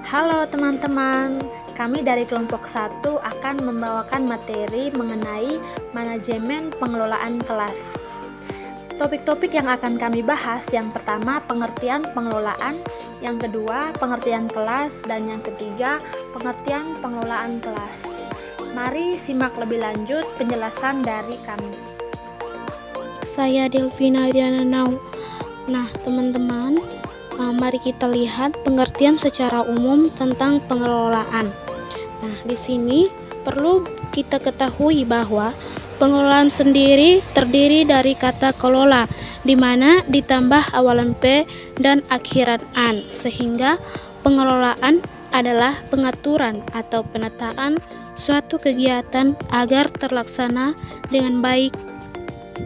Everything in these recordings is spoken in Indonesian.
Halo teman-teman, kami dari kelompok 1 akan membawakan materi mengenai manajemen pengelolaan kelas. Topik-topik yang akan kami bahas, yang pertama pengertian pengelolaan, yang kedua pengertian kelas, dan yang ketiga pengertian pengelolaan kelas. Mari simak lebih lanjut penjelasan dari kami. Saya Delvina Diana Nau. Nah, teman-teman, mari kita lihat pengertian secara umum tentang pengelolaan. Nah, di sini perlu kita ketahui bahwa pengelolaan sendiri terdiri dari kata kelola, di mana ditambah awalan P dan akhiran an, sehingga pengelolaan adalah pengaturan atau penataan suatu kegiatan agar terlaksana dengan baik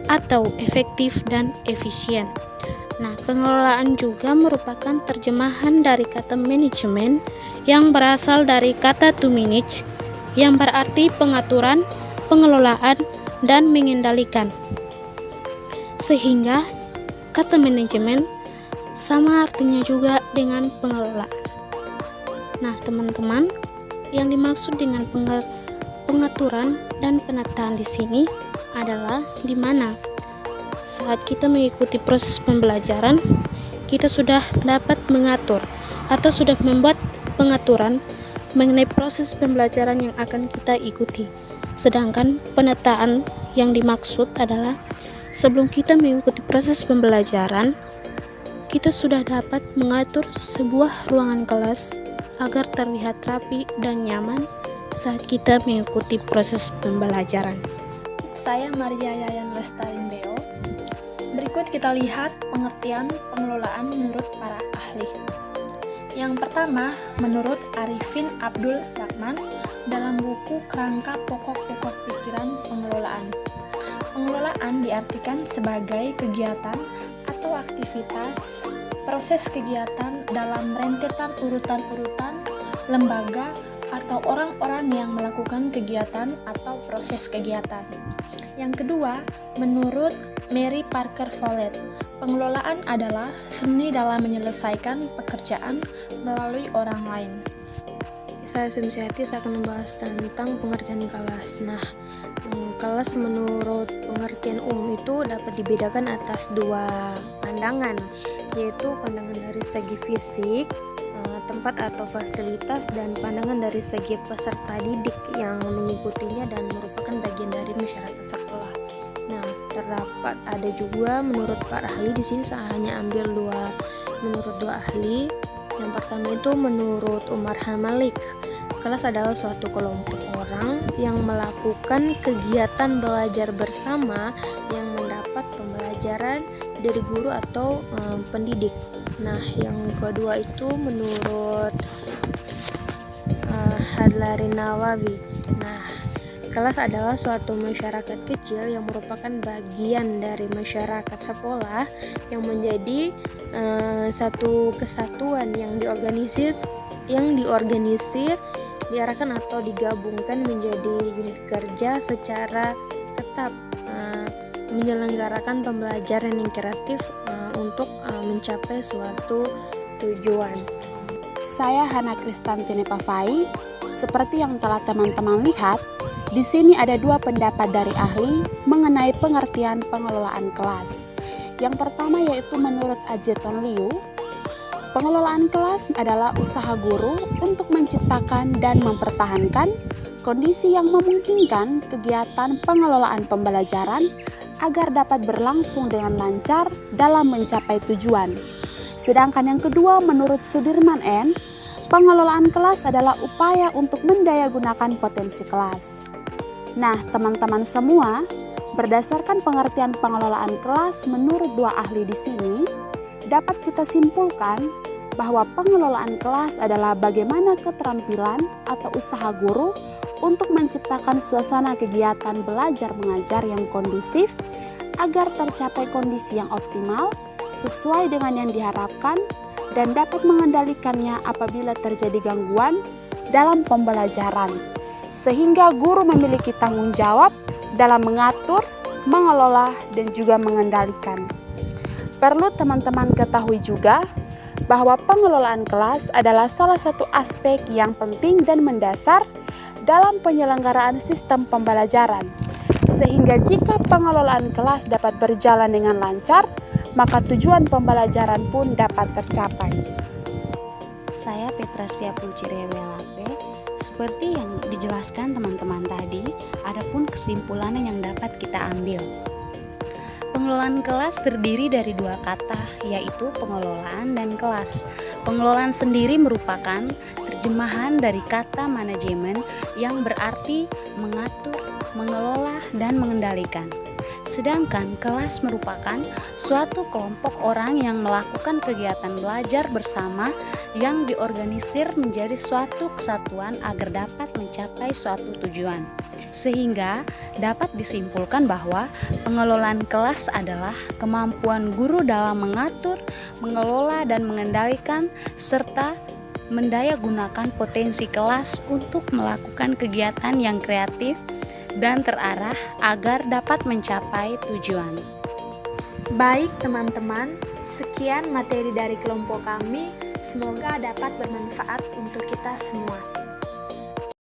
atau efektif dan efisien. Nah, pengelolaan juga merupakan terjemahan dari kata manajemen yang berasal dari kata to manage, yang berarti pengaturan, pengelolaan, dan mengendalikan. Sehingga kata manajemen sama artinya juga dengan pengelolaan. Nah, teman-teman, yang dimaksud dengan pengaturan dan penataan di sini adalah di mana saat kita mengikuti proses pembelajaran, kita sudah dapat mengatur atau sudah membuat pengaturan mengenai proses pembelajaran yang akan kita ikuti. Sedangkan penataan yang dimaksud adalah sebelum kita mengikuti proses pembelajaran, kita sudah dapat mengatur sebuah ruangan kelas agar terlihat rapi dan nyaman saat kita mengikuti proses pembelajaran. Saya Maria Yayan Lestarin Beo. Berikut kita lihat pengertian pengelolaan menurut para ahli. Yang pertama, menurut Arifin Abdul Rahman dalam buku Kerangka Pokok-Pokok Pikiran Pengelolaan. Pengelolaan diartikan sebagai kegiatan atau aktivitas, proses kegiatan dalam rentetan urutan-urutan, lembaga, atau orang-orang yang melakukan kegiatan atau proses kegiatan. Yang kedua, menurut Mary Parker Follett, pengelolaan adalah seni dalam menyelesaikan pekerjaan melalui orang lain. Saya Simsiati akan membahas tentang pengertian kelas. Nah, kelas menurut pengertian umum itu dapat dibedakan atas dua pandangan, yaitu pandangan dari segi fisik, tempat atau fasilitas, dan pandangan dari segi peserta didik yang mengikutinya dan merupakan bagian dari masyarakat sekolah. Nah, terdapat ada juga menurut para ahli di sini. Saya hanya ambil menurut dua ahli. Yang pertama itu menurut Umar Hamalik, kelas adalah suatu kelompok orang yang melakukan kegiatan belajar bersama yang mendapat pembelajaran dari guru atau pendidik. Nah, yang kedua itu menurut Hadlari Nawawi. Nah, kelas adalah suatu masyarakat kecil yang merupakan bagian dari masyarakat sekolah yang menjadi satu kesatuan yang diorganisir, diarahkan atau digabungkan menjadi unit kerja secara tetap menyelenggarakan pembelajaran yang kreatif untuk mencapai suatu tujuan. Saya Hana Kristantine Pavai. Seperti yang telah teman-teman lihat, di sini ada dua pendapat dari ahli mengenai pengertian pengelolaan kelas. Yang pertama yaitu menurut Ajeton Liu, pengelolaan kelas adalah usaha guru untuk menciptakan dan mempertahankan kondisi yang memungkinkan kegiatan pengelolaan pembelajaran agar dapat berlangsung dengan lancar dalam mencapai tujuan. Sedangkan yang kedua menurut Sudirman N, pengelolaan kelas adalah upaya untuk mendayagunakan potensi kelas. Nah, teman-teman semua, berdasarkan pengertian pengelolaan kelas menurut dua ahli di sini, dapat kita simpulkan bahwa pengelolaan kelas adalah bagaimana keterampilan atau usaha guru untuk menciptakan suasana kegiatan belajar mengajar yang kondusif agar tercapai kondisi yang optimal sesuai dengan yang diharapkan dan dapat mengendalikannya apabila terjadi gangguan dalam pembelajaran, sehingga guru memiliki tanggung jawab dalam mengatur, mengelola, dan juga mengendalikan. Perlu teman-teman ketahui juga bahwa pengelolaan kelas adalah salah satu aspek yang penting dan mendasar dalam penyelenggaraan sistem pembelajaran. Sehingga jika pengelolaan kelas dapat berjalan dengan lancar, maka tujuan pembelajaran pun dapat tercapai. Saya Petrasia Pulcirewelape. Seperti yang dijelaskan teman-teman tadi, adapun kesimpulan yang dapat kita ambil. Pengelolaan kelas terdiri dari dua kata, yaitu pengelolaan dan kelas. Pengelolaan sendiri merupakan terjemahan dari kata manajemen yang berarti mengatur, mengelola, dan mengendalikan. Sedangkan kelas merupakan suatu kelompok orang yang melakukan kegiatan belajar bersama yang diorganisir menjadi suatu kesatuan agar dapat mencapai suatu tujuan. Sehingga dapat disimpulkan bahwa pengelolaan kelas adalah kemampuan guru dalam mengatur, mengelola, dan mengendalikan serta mendayagunakan potensi kelas untuk melakukan kegiatan yang kreatif dan terarah agar dapat mencapai tujuan. Baik teman-teman, sekian materi dari kelompok kami. Semoga dapat bermanfaat untuk kita semua.